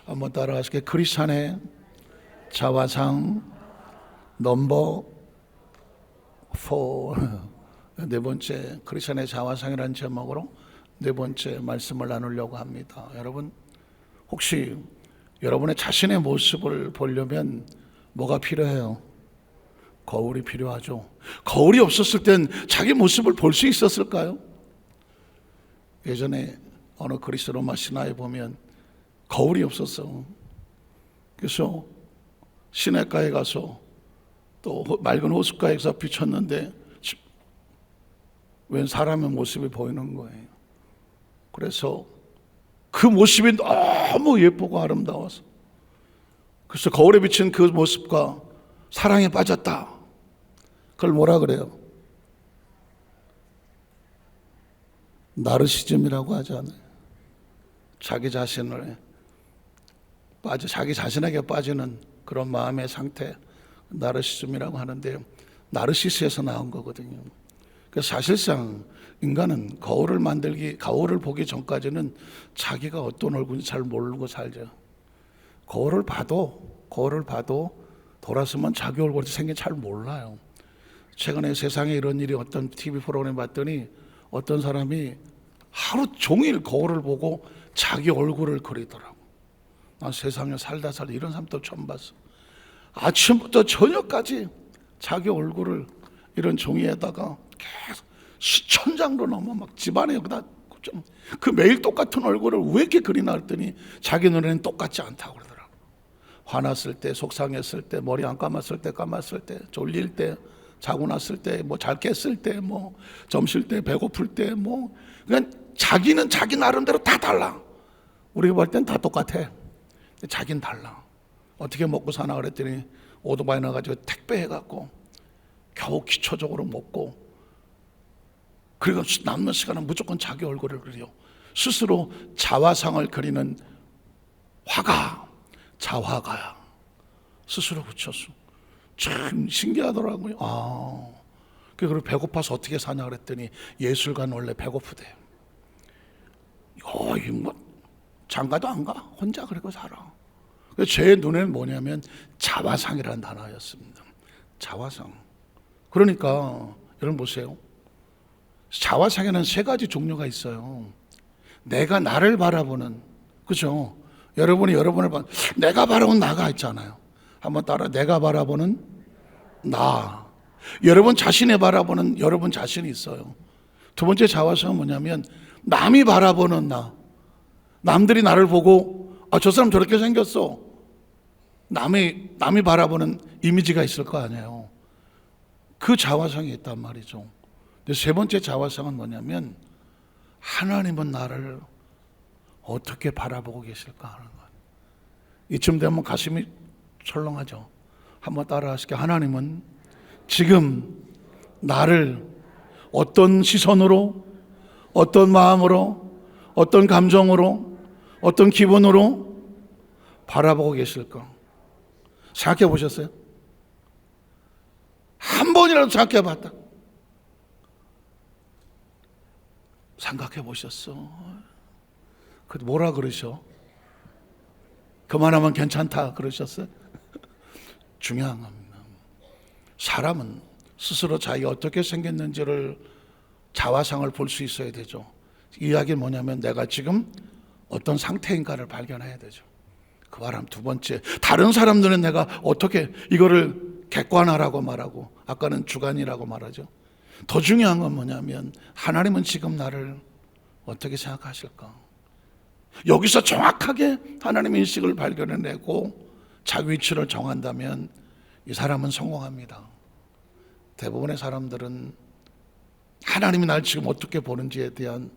한번 따라하시게. 크리스찬의 자화상 넘버 4. 네 번째, 크리스찬의 자화상이라는 제목으로 네 번째 말씀을 나누려고 합니다. 여러분, 혹시 여러분의 자신의 모습을 보려면 뭐가 필요해요? 거울이 필요하죠. 거울이 없었을 땐 자기 모습을 볼 수 있었을까요? 예전에 어느 그리스 로마 신화에 보면 거울이 없었어. 그래서 시냇가에 가서 또 맑은 호숫가에서 비쳤는데 웬 사람의 모습이 보이는 거예요. 그래서 그 모습이 너무 예쁘고 아름다워서, 그래서 거울에 비친 그 모습과 사랑에 빠졌다. 그걸 뭐라 그래요? 나르시즘이라고 하잖아요. 자기 자신에게 빠지는 그런 마음의 상태, 나르시즘이라고 하는데요. 나르시스에서 나온 거거든요. 그래서 사실상 인간은 거울을 보기 전까지는 자기가 어떤 얼굴인지 잘 모르고 살죠. 거울을 봐도 돌아서면 자기 얼굴이 생긴 잘 몰라요. 최근에 세상에 이런 일이 어떤 TV 프로그램 봤더니 어떤 사람이 하루 종일 거울을 보고 자기 얼굴을 그리더라고. 난 세상에 살다 이런 사람도 처음 봤어. 아침부터 저녁까지 자기 얼굴을 이런 종이에다가 계속 수천 장도 넘어 막 집안에 여기다 그 매일 똑같은 얼굴을 왜 이렇게 그리나 했더니 자기 눈에는 똑같지 않다고 그러더라고. 화났을 때, 속상했을 때, 머리 안 감았을 때, 졸릴 때, 자고 났을 때, 뭐 잘 깼을 때, 뭐 점심 때, 배고플 때, 뭐 그냥 자기는 자기 나름대로 다 달라. 우리가 볼 땐 다 똑같아. 자기는 달라. 어떻게 먹고 사나 그랬더니 오토바이 나가지고 택배 해갖고 겨우 기초적으로 먹고, 그리고 남는 시간은 무조건 자기 얼굴을 그려. 스스로 자화상을 그리는 화가, 자화가야. 스스로 붙였어. 참 신기하더라고요. 그리고 배고파서 어떻게 사냐 그랬더니 예술가는 원래 배고프대. 뭐 장가도 안 가. 혼자 그리고 살아. 제 눈에는 뭐냐면 자화상이라는 단어였습니다. 자화상. 그러니까 여러분 보세요. 자화상에는 세 가지 종류가 있어요. 내가 나를 바라보는, 그죠? 여러분이 여러분을 내가 바라보는 나가 있잖아요. 한번 따라. 내가 바라보는 나. 여러분 자신이 바라보는 여러분 자신이 있어요. 두 번째 자화상은 뭐냐면 남이 바라보는 나. 남들이 나를 보고 저 사람 저렇게 생겼어. 남이 바라보는 이미지가 있을 거 아니에요. 그 자화상이 있단 말이죠. 근데 세 번째 자화상은 뭐냐면 하나님은 나를 어떻게 바라보고 계실까 하는 거예요. 이쯤 되면 가슴이 철렁하죠. 한번 따라 하실게요. 하나님은 지금 나를 어떤 시선으로, 어떤 마음으로, 어떤 감정으로, 어떤 기분으로 바라보고 계실까? 생각해 보셨어요? 한 번이라도 생각해 봤다. 생각해 보셨어? 뭐라 그러셔? 그만하면 괜찮다 그러셨어요? 중요한 겁니다. 사람은 스스로 자기가 어떻게 생겼는지를, 자화상을 볼 수 있어야 되죠. 이야기는 뭐냐면 내가 지금 어떤 상태인가를 발견해야 되죠. 그 바람 두 번째, 다른 사람들은 내가 어떻게 이거를 객관화라고 말하고, 아까는 주관이라고 말하죠. 더 중요한 건 뭐냐면 하나님은 지금 나를 어떻게 생각하실까? 여기서 정확하게 하나님의 인식을 발견해내고 자기 위치를 정한다면 이 사람은 성공합니다. 대부분의 사람들은 하나님이 날 지금 어떻게 보는지에 대한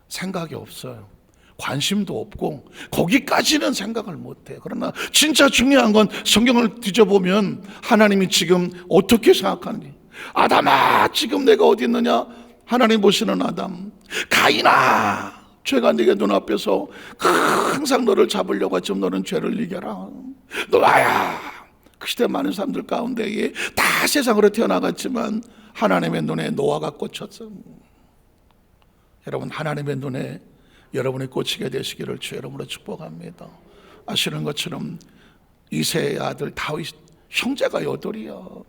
생각이 없어요. 관심도 없고 거기까지는 생각을 못해요. 그러나 진짜 중요한 건 성경을 뒤져보면 하나님이 지금 어떻게 생각하는지. 아담아, 지금 내가 어디 있느냐? 하나님 보시는 아담. 가인아, 죄가 네게 눈앞에서 항상 너를 잡으려고 지금 너는 죄를 이겨라. 노아야, 그 시대 많은 사람들 가운데에 다 세상으로 태어나갔지만 하나님의 눈에 노아가 꽂혔어. 여러분, 하나님의 눈에 여러분이 꽂히게 되시기를 주 여러분으로 축복합니다. 아시는 것처럼 이새의 아들 다윗 형제가 8이야.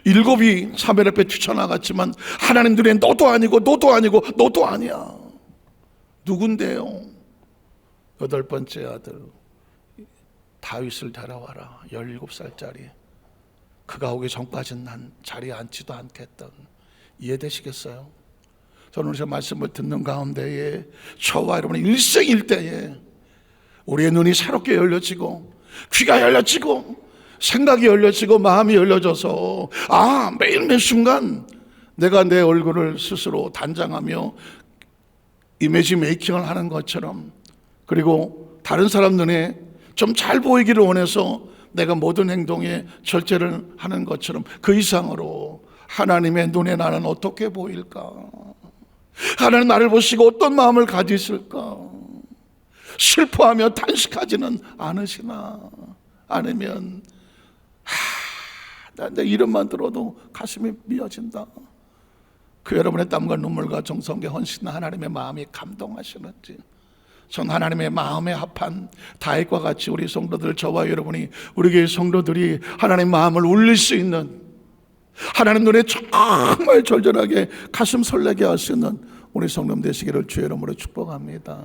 7이 사무엘 앞에 뛰쳐나갔지만 하나님 눈에 너도 아니고 너도 아니고 너도 아니야. 누군데요? 8번째 아들 다윗을 데려와라. 17살짜리. 그가 오기 전까지는 난 자리에 앉지도 않겠다. 이해되시겠어요? 저는 오늘 말씀을 듣는 가운데에 저와 여러분의 일생일대에 우리의 눈이 새롭게 열려지고 귀가 열려지고 생각이 열려지고 마음이 열려져서 매일 매 순간 내가 내 얼굴을 스스로 단장하며 이미지 메이킹을 하는 것처럼, 그리고 다른 사람 눈에 좀 잘 보이기를 원해서 내가 모든 행동에 절제를 하는 것처럼 그 이상으로 하나님의 눈에 나는 어떻게 보일까? 하나님 나를 보시고 어떤 마음을 가지실까? 슬퍼하며 탄식하지는 않으시나? 아니면 내 이름만 들어도 가슴이 미어진다. 그 여러분의 땀과 눈물과 정성에 헌신한 하나님의 마음이 감동하시는지, 전 하나님의 마음에 합한 다윗과 같이 우리 성도들, 저와 여러분이, 우리 교회 성도들이 하나님의 마음을 울릴 수 있는, 하나님 눈에 정말 절절하게 가슴 설레게 할 수 있는 우리 성도 되시기를 주의 이름으로 축복합니다.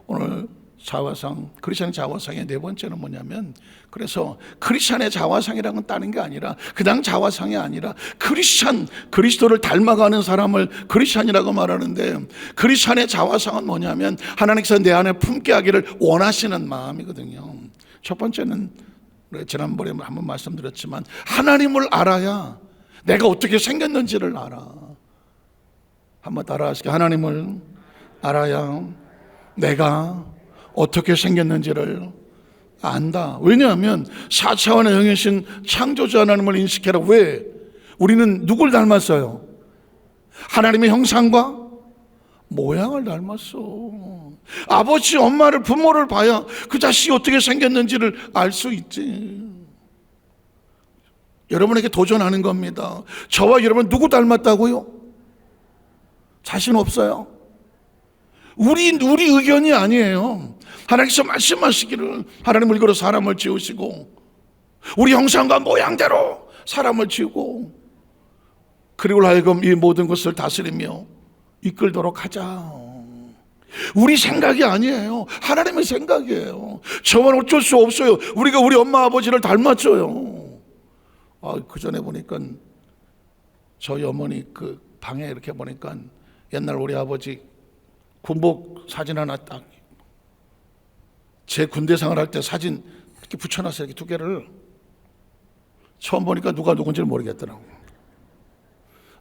오늘 자화상, 크리스천의 자화상의 4번째는 뭐냐면, 그래서 크리스천의 자화상이라는 건 다른 게 아니라 그냥 자화상이 아니라 크리스천, 그리스도를 닮아가는 사람을 크리스천이라고 말하는데, 크리스천의 자화상은 뭐냐면 하나님께서 내 안에 품게 하기를 원하시는 마음이거든요. 첫 번째는 지난번에 한번 말씀드렸지만 하나님을 알아야 내가 어떻게 생겼는지를 알아. 한번 따라하시게. 하나님을 알아야 내가 어떻게 생겼는지를 안다. 왜냐하면 4차원의 영이신 창조주 하나님을 인식해라. 왜? 우리는 누굴 닮았어요? 하나님의 형상과 모양을 닮았어. 아버지, 엄마를, 부모를 봐야 그 자식이 어떻게 생겼는지를 알 수 있지. 여러분에게 도전하는 겁니다. 저와 여러분 누구 닮았다고요? 자신 없어요. 우리 의견이 아니에요. 하나님께서 말씀하시기를 하나님을 이끌어 사람을 지으시고 우리 형상과 모양대로 사람을 지으고 그리고 하여금 이 모든 것을 다스리며 이끌도록 하자. 우리 생각이 아니에요. 하나님의 생각이에요. 저건 어쩔 수 없어요. 우리가 우리 엄마 아버지를 닮았어요. 그 전에 보니까 저희 어머니 그 방에 이렇게 보니까 옛날 우리 아버지 군복 사진 하나 딱, 제 군대 생활할 때 사진 이렇게 붙여놨어요. 이렇게 2개를. 처음 보니까 누가 누군지를 모르겠더라고.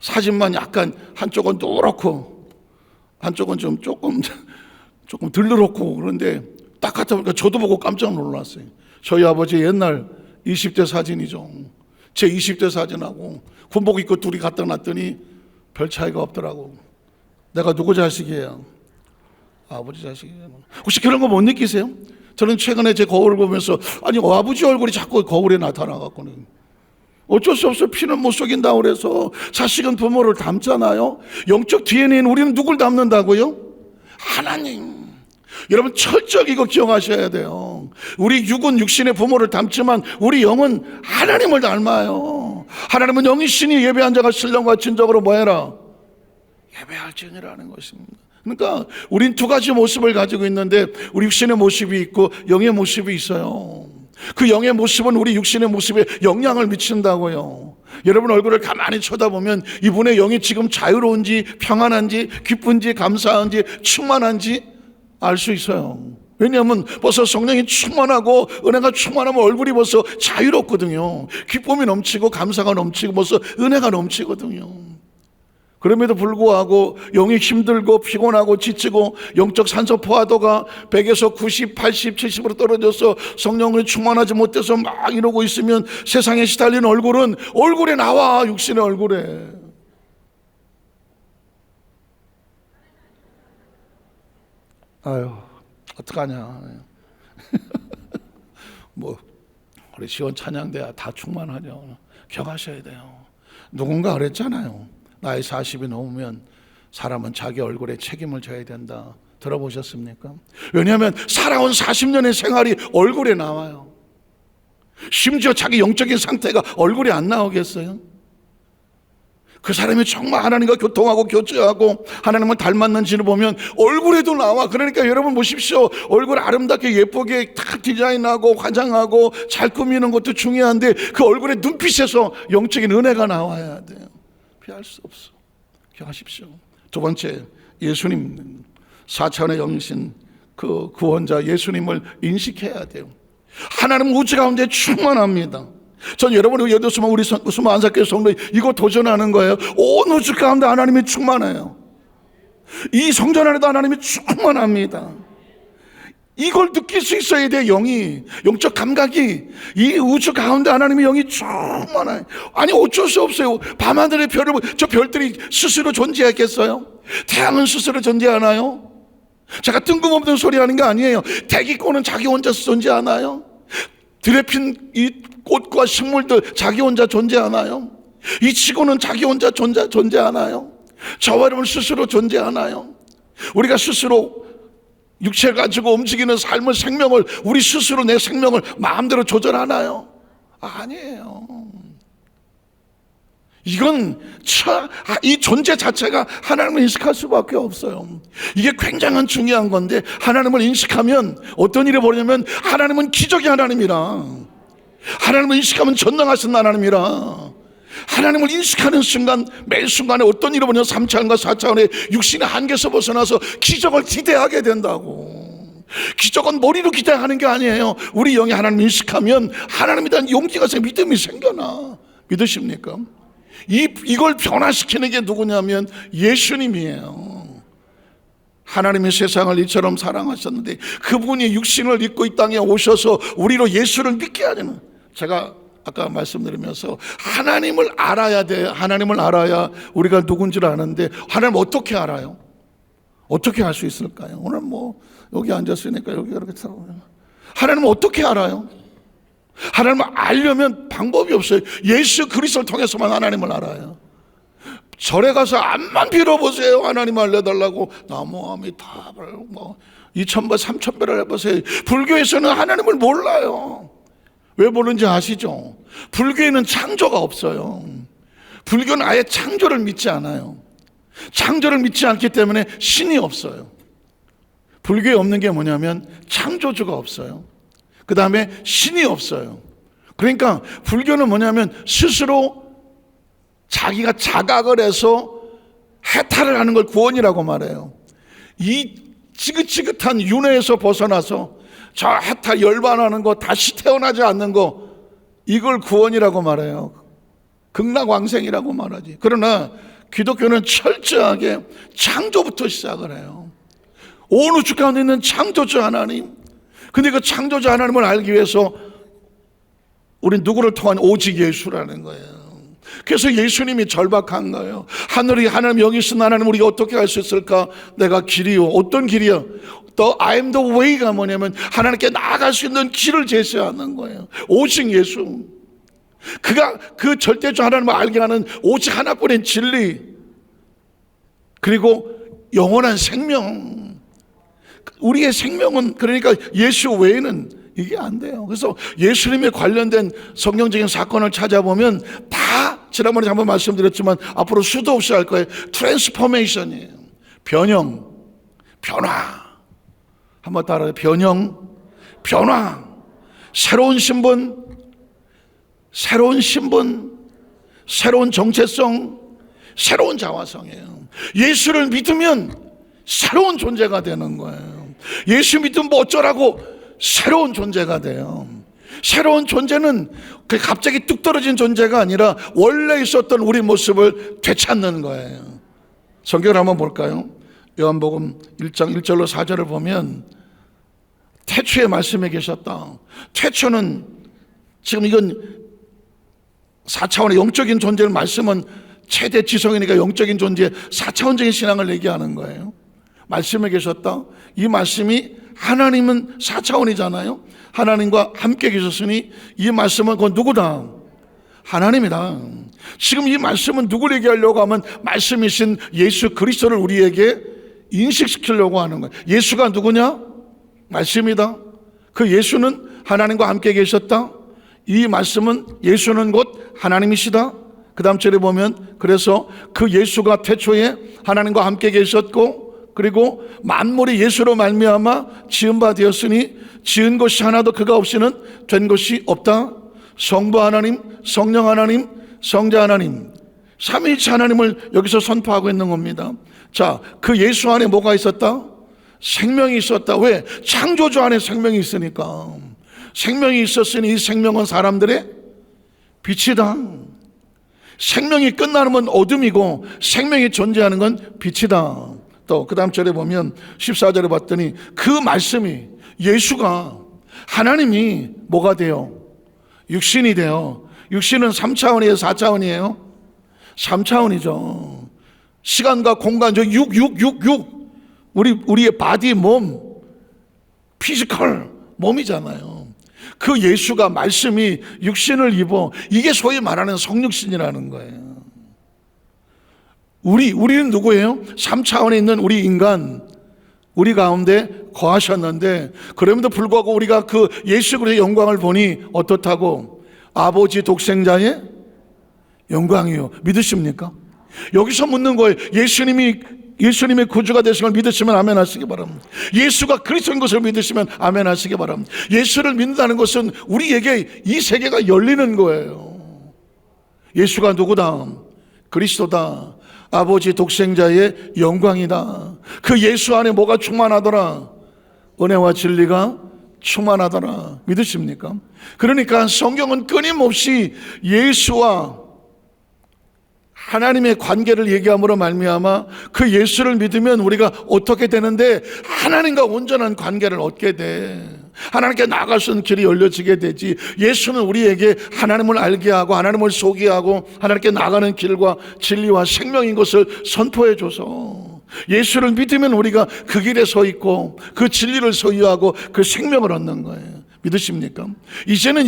사진만 약간 한쪽은 노랗고 한쪽은 좀 조금 덜 노랗고 그런데 딱 갖다 보니까 저도 보고 깜짝 놀랐어요. 저희 아버지 옛날 20대 사진이죠. 제 20대 사진하고 군복 입고 둘이 갖다 놨더니 별 차이가 없더라고. 내가 누구 자식이에요? 아버지 자식이에요. 혹시 그런 거 못 느끼세요? 저는 최근에 제 거울을 보면서 아버지 얼굴이 자꾸 거울에 나타나갖고는 어쩔 수 없어요. 피는 못 속인다고 그래서. 자식은 부모를 닮잖아요. 영적 DNA는 우리는 누굴 닮는다고요? 하나님. 여러분 철저히 이거 기억하셔야 돼요. 우리 육은 육신의 부모를 닮지만 우리 영은 하나님을 닮아요. 하나님은 영이시니 예배한 자가 신령과 진정으로 뭐해라? 예배할지니라는 것입니다. 그러니까 우린 2가지 모습을 가지고 있는데 우리 육신의 모습이 있고 영의 모습이 있어요. 그 영의 모습은 우리 육신의 모습에 영향을 미친다고요. 여러분 얼굴을 가만히 쳐다보면 이분의 영이 지금 자유로운지 평안한지 기쁜지 감사한지 충만한지 알 수 있어요. 왜냐하면 벌써 성령이 충만하고 은혜가 충만하면 얼굴이 벌써 자유롭거든요. 기쁨이 넘치고 감사가 넘치고 벌써 은혜가 넘치거든요. 그럼에도 불구하고 영이 힘들고 피곤하고 지치고 영적 산소 포화도가 100에서 90, 80, 70으로 떨어져서 성령이 충만하지 못해서 막 이러고 있으면 세상에 시달리는 얼굴은 얼굴에 나와. 육신의 얼굴에. 아유, 어떡하냐. 우리 시원 찬양대야 다 충만하죠. 기억하셔야 돼요. 누군가 그랬잖아요. 나이 40이 넘으면 사람은 자기 얼굴에 책임을 져야 된다. 들어보셨습니까? 왜냐하면 살아온 40년의 생활이 얼굴에 나와요. 심지어 자기 영적인 상태가 얼굴에 안 나오겠어요? 그 사람이 정말 하나님과 교통하고 교제하고 하나님을 닮았는지를 보면 얼굴에도 나와. 그러니까 여러분 보십시오. 얼굴 아름답게 예쁘게 다 디자인하고 화장하고 잘 꾸미는 것도 중요한데 그 얼굴의 눈빛에서 영적인 은혜가 나와야 돼요. 피할 수 없어. 기억하십시오. 두 번째, 예수님 4차원의 영신 그 구원자 예수님을 인식해야 돼요. 하나님 우주 가운데 충만합니다. 전 여러분이 예를 들어서 우리 수모 안삭교회 성도 이거 도전하는 거예요. 온 우주 가운데 하나님이 충만해요. 이 성전 안에도 하나님이 충만합니다. 이걸 느낄 수 있어야 돼. 영적 감각이 이 우주 가운데 하나님의 영이 충만해요. 아니 어쩔 수 없어요. 밤하늘의 별을 저 별들이 스스로 존재했겠어요? 태양은 스스로 존재하나요? 제가 뜬금없는 소리 하는 게 아니에요. 대기권은 자기 혼자 존재하나요? 들에 핀 이 꽃과 식물들 자기 혼자 존재하나요? 이 지구는 자기 혼자 존재하나요? 저와 여러분 스스로 존재하나요? 우리가 스스로 육체 가지고 움직이는 삶의 생명을 우리 스스로 내 생명을 마음대로 조절하나요? 아니에요. 이건 이 존재 자체가 하나님을 인식할 수밖에 없어요. 이게 굉장히 중요한 건데 하나님을 인식하면 어떤 일이 벌어지냐면 하나님은 기적의 하나님이라, 하나님을 인식하면 전능하신 하나님이라, 하나님을 인식하는 순간 매 순간에 어떤 일이 벌어지냐면 3차원과 4차원의 육신의 한계에서 벗어나서 기적을 기대하게 된다고. 기적은 머리로 기대하는 게 아니에요. 우리 영이 하나님을 인식하면 하나님에 대한 용기가 생겨, 믿음이 생겨나. 믿으십니까? 이걸 변화시키는 게 누구냐면 예수님이에요. 하나님이 세상을 이처럼 사랑하셨는데 그분이 육신을 입고 이 땅에 오셔서 우리로 예수를 믿게 하려는, 제가 아까 말씀드리면서 하나님을 알아야 돼. 하나님을 알아야 우리가 누군지를 아는데 하나님 어떻게 알아요? 어떻게 알 수 있을까요? 오늘 뭐 여기 앉았으니까 여기 이렇게 하나님을 어떻게 알아요? 하나님을 알려면 방법이 없어요. 예수 그리스도를 통해서만 하나님을 알아요. 절에 가서 암만 빌어보세요. 하나님 알려달라고 나무아미 답을 뭐 2000배 3000배를 해보세요. 불교에서는 하나님을 몰라요. 왜 모르는지 아시죠? 불교에는 창조가 없어요. 불교는 아예 창조를 믿지 않아요. 창조를 믿지 않기 때문에 신이 없어요. 불교에 없는 게 뭐냐면 창조주가 없어요. 그 다음에 신이 없어요. 그러니까 불교는 뭐냐면 스스로 자기가 자각을 해서 해탈을 하는 걸 구원이라고 말해요. 이 지긋지긋한 윤회에서 벗어나서 저 해탈 열반하는 거, 다시 태어나지 않는 거, 이걸 구원이라고 말해요. 극락왕생이라고 말하지. 그러나 기독교는 철저하게 창조부터 시작을 해요. 온 우주 가운데 있는 창조주 하나님, 근데 그 창조자 하나님을 알기 위해서 우리 누구를 통한 오직 예수라는 거예요. 그래서 예수님이 절박한 거예요. 하늘이 하나님 영이 있은 하나님 우리가 어떻게 할 수 있을까? 내가 길이요. 어떤 길이요? 또 I am the way가 뭐냐면 하나님께 나아갈 수 있는 길을 제시하는 거예요. 오직 예수. 그가 그 절대주 하나님을 알게 하는 오직 하나뿐인 진리, 그리고 영원한 생명. 우리의 생명은 그러니까 예수 외에는 이게 안 돼요. 그래서 예수님에 관련된 성경적인 사건을 찾아보면 다 지난번에 한번 말씀드렸지만 앞으로 수도 없이 할 거예요. 트랜스포메이션이에요. 변형, 변화. 한번 따라해요. 변형, 변화. 새로운 신분, 새로운 신분, 새로운 정체성, 새로운 자화성이에요. 예수를 믿으면 새로운 존재가 되는 거예요. 예수 믿으면 뭐 어쩌라고 새로운 존재가 돼요. 새로운 존재는 갑자기 뚝 떨어진 존재가 아니라 원래 있었던 우리 모습을 되찾는 거예요. 성경을 한번 볼까요? 요한복음 1장 1절로 4절을 보면 태초에 말씀에 계셨다. 태초는 지금 이건 4차원의 영적인 존재를 말씀은 최대 지성이니까 영적인 존재 4차원적인 신앙을 얘기하는 거예요. 말씀에 계셨다. 이 말씀이 하나님은 4차원이잖아요. 하나님과 함께 계셨으니 이 말씀은 그건 누구다? 하나님이다. 지금 이 말씀은 누구를 얘기하려고 하면 말씀이신 예수 그리스도를 우리에게 인식시키려고 하는 거예요. 예수가 누구냐? 말씀이다. 그 예수는 하나님과 함께 계셨다. 이 말씀은 예수는 곧 하나님이시다. 그 다음 절에 보면 그래서 그 예수가 태초에 하나님과 함께 계셨고 그리고 만물이 예수로 말미암아 지은 바 되었으니 지은 것이 하나도 그가 없이는 된 것이 없다. 성부 하나님, 성령 하나님, 성자 하나님, 삼위일체 하나님을 여기서 선포하고 있는 겁니다. 자, 그 예수 안에 뭐가 있었다? 생명이 있었다. 왜? 창조주 안에 생명이 있으니까. 생명이 있었으니 이 생명은 사람들의 빛이다. 생명이 끝나는 어둠이고 생명이 존재하는 건 빛이다. 또 그 다음 절에 보면 14절에 봤더니 그 말씀이 예수가 하나님이 뭐가 돼요? 육신이 돼요. 육신은 3차원이에요? 4차원이에요? 3차원이죠. 시간과 공간, 저 우리의 바디, 몸, 피지컬, 몸이잖아요. 그 예수가 말씀이 육신을 입어, 이게 소위 말하는 성육신이라는 거예요. 우리는 누구예요? 3차원에 있는 우리 인간, 우리 가운데 거하셨는데, 그럼에도 불구하고 우리가 그 예수 그리스도의 영광을 보니 어떻다고? 아버지 독생자의 영광이요. 믿으십니까? 여기서 묻는 거예요. 예수님의 구주가 되신 걸 믿으시면 아멘 하시기 바랍니다. 예수가 그리스도인 것을 믿으시면 아멘 하시기 바랍니다. 예수를 믿는다는 것은 우리에게 이 세계가 열리는 거예요. 예수가 누구다? 그리스도다. 아버지 독생자의 영광이다. 그 예수 안에 뭐가 충만하더라? 은혜와 진리가 충만하더라. 믿으십니까? 그러니까 성경은 끊임없이 예수와 하나님의 관계를 얘기함으로 말미암아 그 예수를 믿으면 우리가 어떻게 되는데 하나님과 온전한 관계를 얻게 돼. 하나님께 나아갈 수 있는 길이 열려지게 되지. 예수는 우리에게 하나님을 알게 하고 하나님을 소개하고 하나님께 나가는 길과 진리와 생명인 것을 선포해 줘서 예수를 믿으면 우리가 그 길에 서 있고 그 진리를 소유하고 그 생명을 얻는 거예요. 믿으십니까? 이제는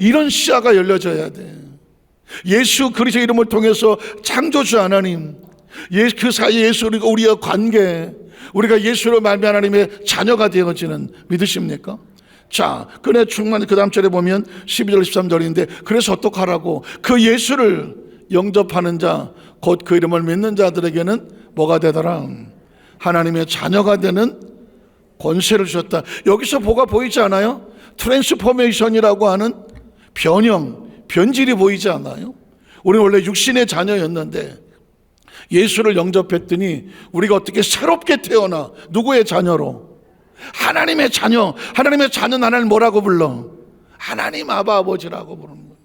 이런 시야가 열려져야 돼. 예수 그리스도의 이름을 통해서 창조주 하나님, 그 사이 예수 우리와 관계, 우리가 예수로 말미암아 하나님의 자녀가 되어지는, 믿으십니까? 자, 그네 충만. 그 다음 절에 보면 12절 13절인데 그래서 어떡하라고? 그 예수를 영접하는 자, 곧 그 이름을 믿는 자들에게는 뭐가 되더라? 하나님의 자녀가 되는 권세를 주셨다. 여기서 뭐가 보이지 않아요? 트랜스포메이션이라고 하는 변질이 보이지 않아요? 우리는 원래 육신의 자녀였는데 예수를 영접했더니 우리가 어떻게 새롭게 태어나, 누구의 자녀로? 하나님의 자녀. 하나님의 자녀는 하나님 뭐라고 불러? 하나님 아버지라고 부르는 거예요.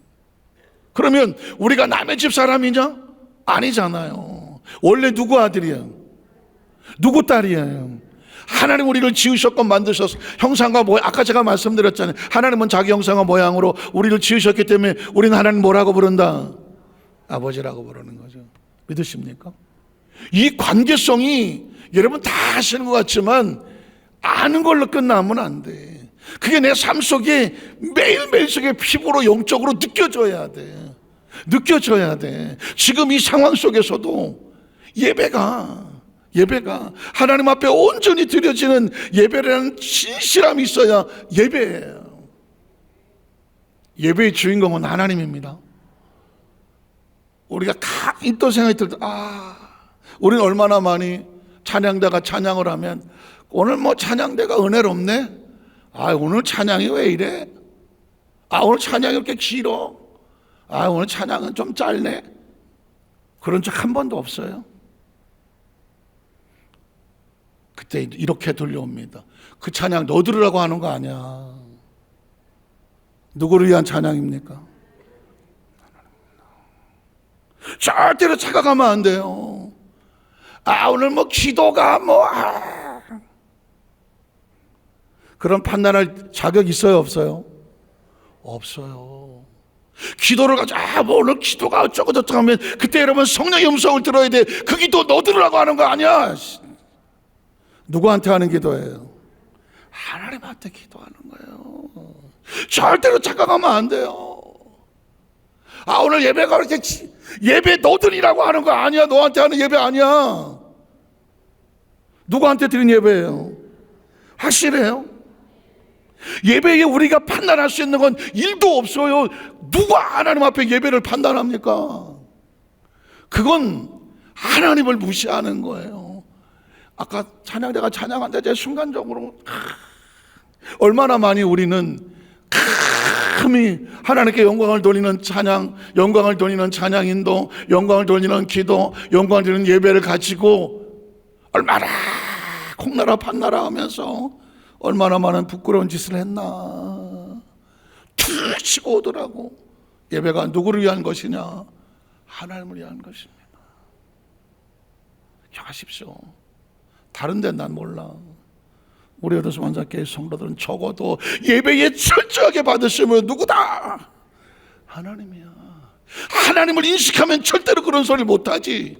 그러면 우리가 남의 집 사람이냐? 아니잖아요. 원래 누구 아들이에요? 누구 딸이에요? 하나님 우리를 지으셨고 만드셔서 형상과 모양, 아까 제가 말씀드렸잖아요. 하나님은 자기 형상과 모양으로 우리를 지으셨기 때문에 우리는 하나님 뭐라고 부른다? 아버지라고 부르는 거죠. 믿으십니까? 이 관계성이 여러분 다 아시는 것 같지만 아는 걸로 끝나면 안 돼. 그게 내 삶 속에 매일매일 속에 피부로 영적으로 느껴져야 돼. 느껴져야 돼. 지금 이 상황 속에서도 예배가 하나님 앞에 온전히 드려지는 예배라는 진실함이 있어야 예배예요. 예배의 주인공은 하나님입니다. 우리가 가끔 또 생각이 들 때, 우리는 얼마나 많이 찬양대가 찬양을 하면 오늘 뭐 찬양대가 은혜롭네? 오늘 찬양이 왜 이래? 오늘 찬양이 이렇게 길어? 오늘 찬양은 좀 짧네? 그런 적 한 번도 없어요. 그때 이렇게 들려옵니다. 그 찬양 너 들으라고 하는 거 아니야. 누구를 위한 찬양입니까? 절대로 착각하면 안 돼요. 오늘 뭐 기도가 그런 판단할 자격 있어요, 없어요? 없어요. 기도를 가지고 오늘 기도가 어쩌고 저쩌고 하면 그때 여러분 성령의 음성을 들어야 돼. 그 기도 너 들으라고 하는 거 아니야. 누구한테 하는 기도예요? 하나님한테 기도하는 거예요. 절대로 착각하면 안 돼요. 오늘 예배가 그렇게 예배 너들이라고 하는 거 아니야. 너한테 하는 예배 아니야. 누구한테 드린 예배예요? 확실해요? 예배에 우리가 판단할 수 있는 건 1도 없어요. 누가 하나님 앞에 예배를 판단합니까? 그건 하나님을 무시하는 거예요. 아까 찬양대가 찬양한다 제 순간적으로 얼마나 많이 우리는 감히 하나님께 영광을 돌리는 찬양, 영광을 돌리는 찬양인도, 영광을 돌리는 기도, 영광을 돌리는 예배를 가지고 얼마나 콩나라 판나라 하면서 얼마나 많은 부끄러운 짓을 했나. 툭 치고 오더라고. 예배가 누구를 위한 것이냐? 하나님을 위한 것입니다. 기억하십시오. 다른 데는 난 몰라. 우리 여도수 만사교회 성도들은 적어도 예배에 철저하게 받으시면 누구다? 하나님이야. 하나님을 인식하면 절대로 그런 소리 못하지.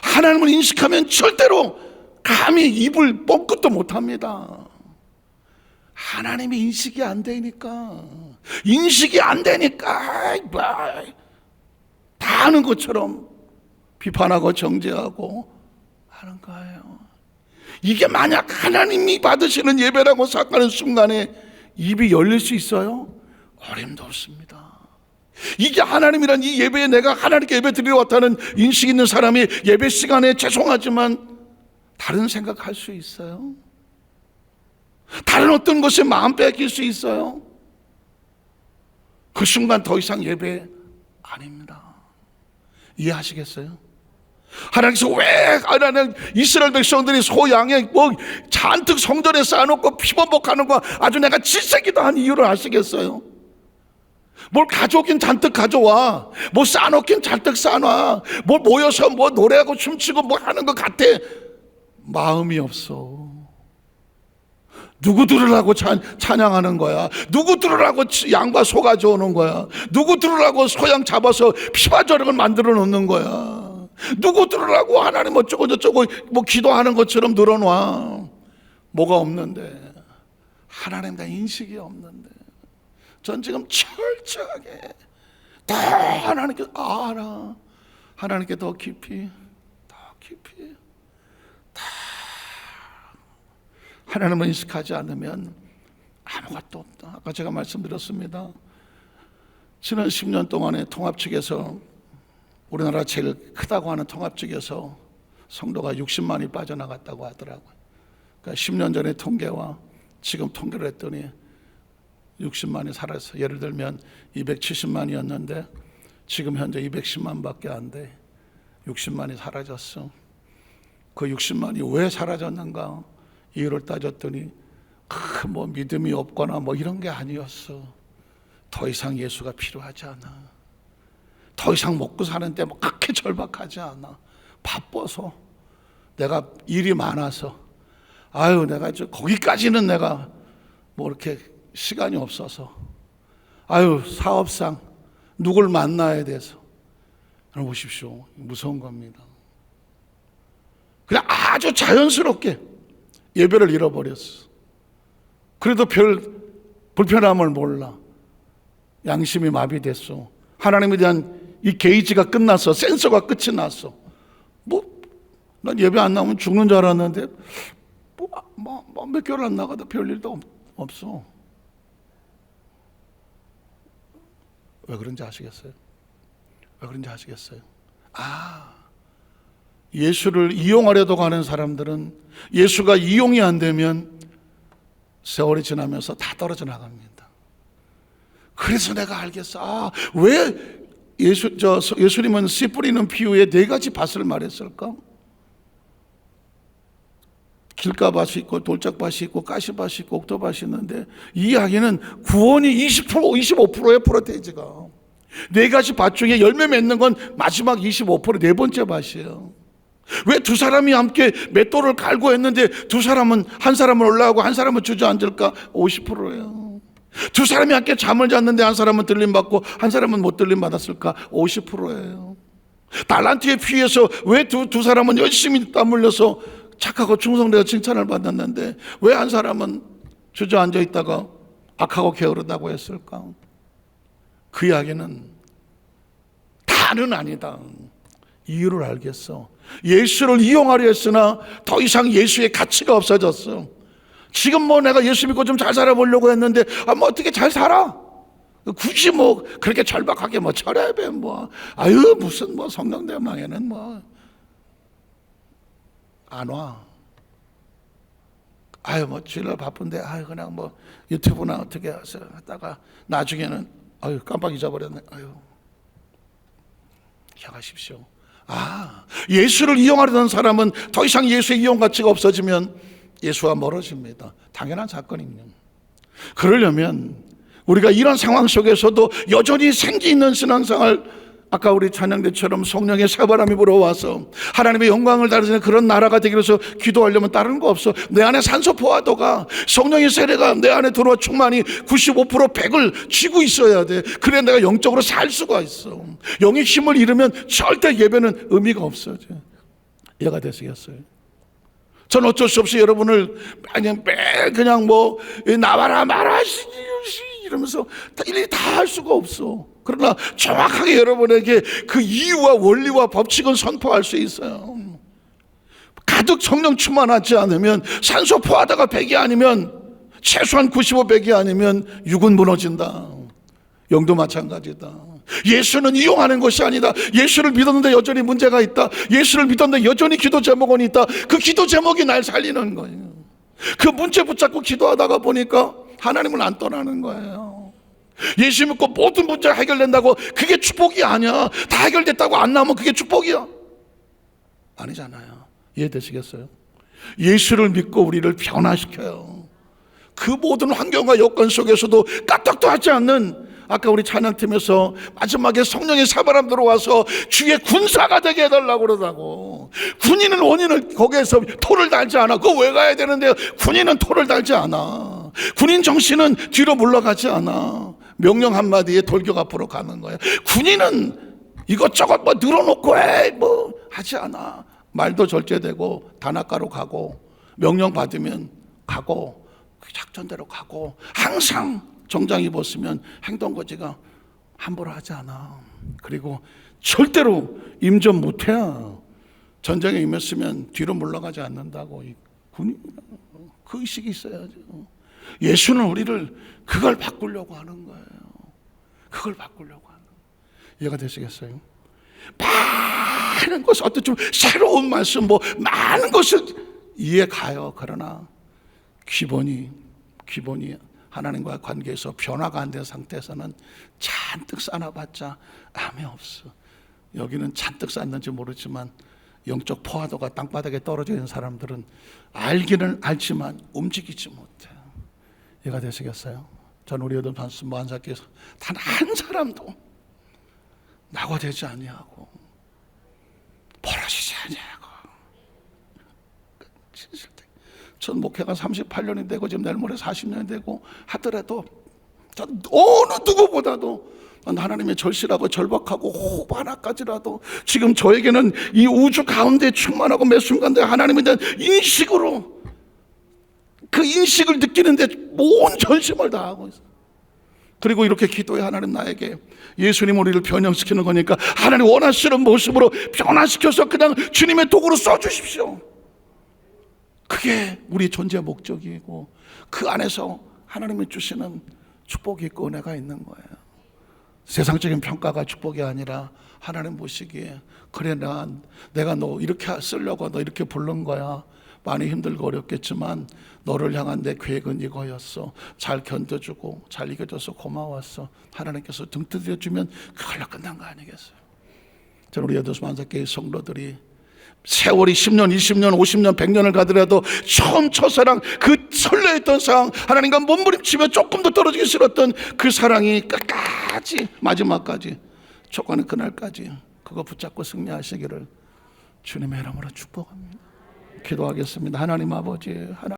하나님을 인식하면 절대로 감히 입을 뻥끗도 못합니다. 하나님이 인식이 안 되니까 다 아는 것처럼 비판하고 정죄하고 하는 거예요. 이게 만약 하나님이 받으시는 예배라고 생각하는 순간에 입이 열릴 수 있어요? 어림도 없습니다. 이게 하나님이란 이 예배에 내가 하나님께 예배 드리러 왔다는 인식 있는 사람이 예배 시간에 죄송하지만 다른 생각할 수 있어요? 다른 어떤 것에 마음 뺏길 수 있어요? 그 순간 더 이상 예배 아닙니다. 이해하시겠어요? 하나님께서 왜 하나님 이스라엘 백성들이 소양에 뭐 잔뜩 성전에 쌓아놓고 피범벅하는 거 아주 내가 질색이다 한 이유를 아시겠어요? 뭘 가져오긴 잔뜩 가져와, 뭐 쌓아놓긴 잔뜩 쌓아놔, 뭐 모여서 뭐 노래하고 춤추고 뭐 하는 것 같아. 마음이 없어. 누구 들으라고 찬양하는 거야? 누구 들으라고 양과 소 가져오는 거야? 누구 들으라고 소양 잡아서 피바저력을 만들어 놓는 거야? 누구 들으라고 하나님 어쩌고 저쩌고 뭐 기도하는 것처럼 늘어놔. 뭐가 없는데, 하나님 다 인식이 없는데, 전 지금 철저하게 더 하나님께 알아. 하나님께 더 깊이 하나님을 인식하지 않으면 아무것도 없다. 아까 제가 말씀드렸습니다. 지난 10년 동안에 통합 측에서 우리나라 제일 크다고 하는 통합 측에서 성도가 60만이 빠져나갔다고 하더라고요. 그러니까 10년 전의 통계와 지금 통계를 했더니 60만이 사라졌어요. 예를 들면 270만이었는데 지금 현재 210만밖에 안 돼. 60만이 사라졌어. 그 60만이 왜 사라졌는가? 이유를 따졌더니 뭐 믿음이 없거나 뭐 이런 게 아니었어. 더 이상 예수가 필요하지 않아. 더 이상 먹고 사는데 뭐 그렇게 절박하지 않아. 바빠서, 내가 일이 많아서, 내가 거기까지는 내가 뭐 이렇게 시간이 없어서, 사업상 누굴 만나야 돼서. 여러분 보십시오. 무서운 겁니다. 그냥 아주 자연스럽게 예배를 잃어버렸어. 그래도 별 불편함을 몰라. 양심이 마비됐어. 하나님에 대한 이 게이지가 끝났어. 센서가 끝이 났어. 난 예배 안 나오면 죽는 줄 알았는데 몇 개월 안 나가도 별 일도 없어. 왜 그런지 아시겠어요? 예수를 이용하려고 하는 사람들은 예수가 이용이 안 되면 세월이 지나면서 다 떨어져 나갑니다. 그래서 내가 알겠어. 왜 예수님은 씨 뿌리는 비유에 4가지 밭을 말했을까? 길가밭이 있고 돌짝밭이 있고 가시밭이 있고 옥토밭이 있는데, 이 이야기는 구원이 20% 25%의 프로테이지가 4가지 밭 중에 열매 맺는 건 마지막 25% 4번째 밭이에요. 왜 두 사람이 함께 맷돌을 갈고 했는데 한 사람은 올라가고 한 사람은 주저앉을까? 50%예요. 두 사람이 함께 잠을 잤는데 한 사람은 들림받고 한 사람은 못 들림받았을까? 50%예요. 달란트의 피해서 왜 두 사람은 열심히 땀 흘려서 착하고 충성되어 칭찬을 받았는데 왜 한 사람은 주저앉아 있다가 악하고 게으르다고 했을까? 그 이야기는 다는 아니다. 이유를 알겠어. 예수를 이용하려 했으나 더 이상 예수의 가치가 없어졌어. 지금 뭐 내가 예수 믿고 좀 잘 살아보려고 했는데 뭐 어떻게 잘 살아? 굳이 뭐 그렇게 절박하게 뭐 철야배 뭐 아유 무슨 뭐 성령대망에는 뭐 안 와. 아유 뭐 주일날 바쁜데 아유 그냥 뭐 유튜브나 어떻게 하다가 나중에는 아유 깜빡 잊어버렸네. 아유 기억하십시오. 예수를 이용하려는 사람은 더 이상 예수의 이용 가치가 없어지면 예수와 멀어집니다. 당연한 사건입니다. 그러려면 우리가 이런 상황 속에서도 여전히 생기 있는 신앙생활, 아까 우리 찬양대처럼 성령의 새바람이 불어와서 하나님의 영광을 다루는 그런 나라가 되기 위해서 기도하려면 다른 거 없어. 내 안에 산소 포화도가, 성령의 세례가 내 안에 들어와 충만히 95% 100을 쥐고 있어야 돼. 그래 내가 영적으로 살 수가 있어. 영의 힘을 잃으면 절대 예배는 의미가 없어져. 이해가 되시겠어요? 전 어쩔 수 없이 여러분을 매일 그냥 뭐 나와라 마라 이러면서 일일이 다 할 수가 없어. 그러나 정확하게 여러분에게 그 이유와 원리와 법칙은 선포할 수 있어요. 가득 성령 충만하지 않으면, 산소 포화도가 100이 아니면, 최소한 95, 100이 아니면 육은 무너진다. 영도 마찬가지다. 예수는 이용하는 것이 아니다. 예수를 믿었는데 여전히 문제가 있다. 예수를 믿었는데 여전히 기도 제목은 있다. 그 기도 제목이 날 살리는 거예요. 그 문제 붙잡고 기도하다가 보니까 하나님을 안 떠나는 거예요. 예수 믿고 모든 문제가 해결된다고 그게 축복이 아니야. 다 해결됐다고 안 나오면 그게 축복이야? 아니잖아요. 이해되시겠어요? 예수를 믿고 우리를 변화시켜요. 그 모든 환경과 여건 속에서도 까딱도 하지 않는, 아까 우리 찬양팀에서 마지막에 성령의 사바람 들어와서 주의 군사가 되게 해달라고 그러다고. 군인은 원인을 거기에서 토를 달지 않아. 그거 왜 가야 되는데 군인은 토를 달지 않아. 군인 정신은 뒤로 물러가지 않아. 명령 한마디에 돌격 앞으로 가는 거야. 군인은 이것저것 뭐 늘어놓고 뭐 하지 않아. 말도 절제되고 단아가로 가고, 명령 받으면 가고, 그 작전대로 가고, 항상 정장 입었으면 행동거지가 함부로 하지 않아. 그리고 절대로 임전 못해야 전쟁에 임했으면 뒤로 물러가지 않는다고. 군인 그 의식이 있어야죠. 예수는 우리를 그걸 바꾸려고 하는 거예요. 그걸 바꾸려고 하는 거예요. 이해가 되시겠어요? 많은 것을, 어떤 좀 새로운 말씀, 뭐 많은 것을 이해가요. 그러나 기본이 하나님과의 관계에서 변화가 안 된 상태에서는 잔뜩 쌓아봤자 아무 없어. 여기는 잔뜩 쌓았는지 모르지만 영적 포화도가 땅바닥에 떨어져 있는 사람들은 알기는 알지만 움직이지 못해. 이해가 되시겠어요? 전 우리 여덟 단수 무한사께서 단 한 사람도 낙오되지 아니하고 벌어지지 아니하고. 전 목회가 38년이 되고 지금 내일 모레 40년이 되고 하더라도 전 어느 누구보다도 하나님의 절실하고 절박하고 호흡 하나까지라도 지금 저에게는 이 우주 가운데 충만하고 매 순간에 하나님에 대한 인식으로, 그 인식을 느끼는데 온 전심을 다하고 있어요. 그리고 이렇게 기도해. 하나님 나에게 예수님 우리를 변형시키는 거니까 하나님 원하시는 모습으로 변화시켜서 그냥 주님의 도구로 써주십시오. 그게 우리 존재 목적이고 그 안에서 하나님이 주시는 축복이 있고 은혜가 있는 거예요. 세상적인 평가가 축복이 아니라 하나님 보시기에 그래 내가 너 이렇게 쓰려고 너 이렇게 부른 거야. 많이 힘들고 어렵겠지만 너를 향한 내 계획은 이거였어. 잘 견뎌주고 잘 이겨줘서 고마웠어. 하나님께서 등 두드려주면 그걸로 끝난 거 아니겠어요? 저는 우리 여덟 만삭교회 성도들이 세월이 10년, 20년, 50년, 100년을 가더라도 처음 첫사랑, 그 설레했던 사랑, 하나님과 몸부림치며 조금 더 떨어지기 싫었던 그 사랑이 끝까지 마지막까지 촉구하는 그날까지 그거 붙잡고 승리하시기를 주님의 이름으로 축복합니다. 기도하겠습니다. 하나님 아버지,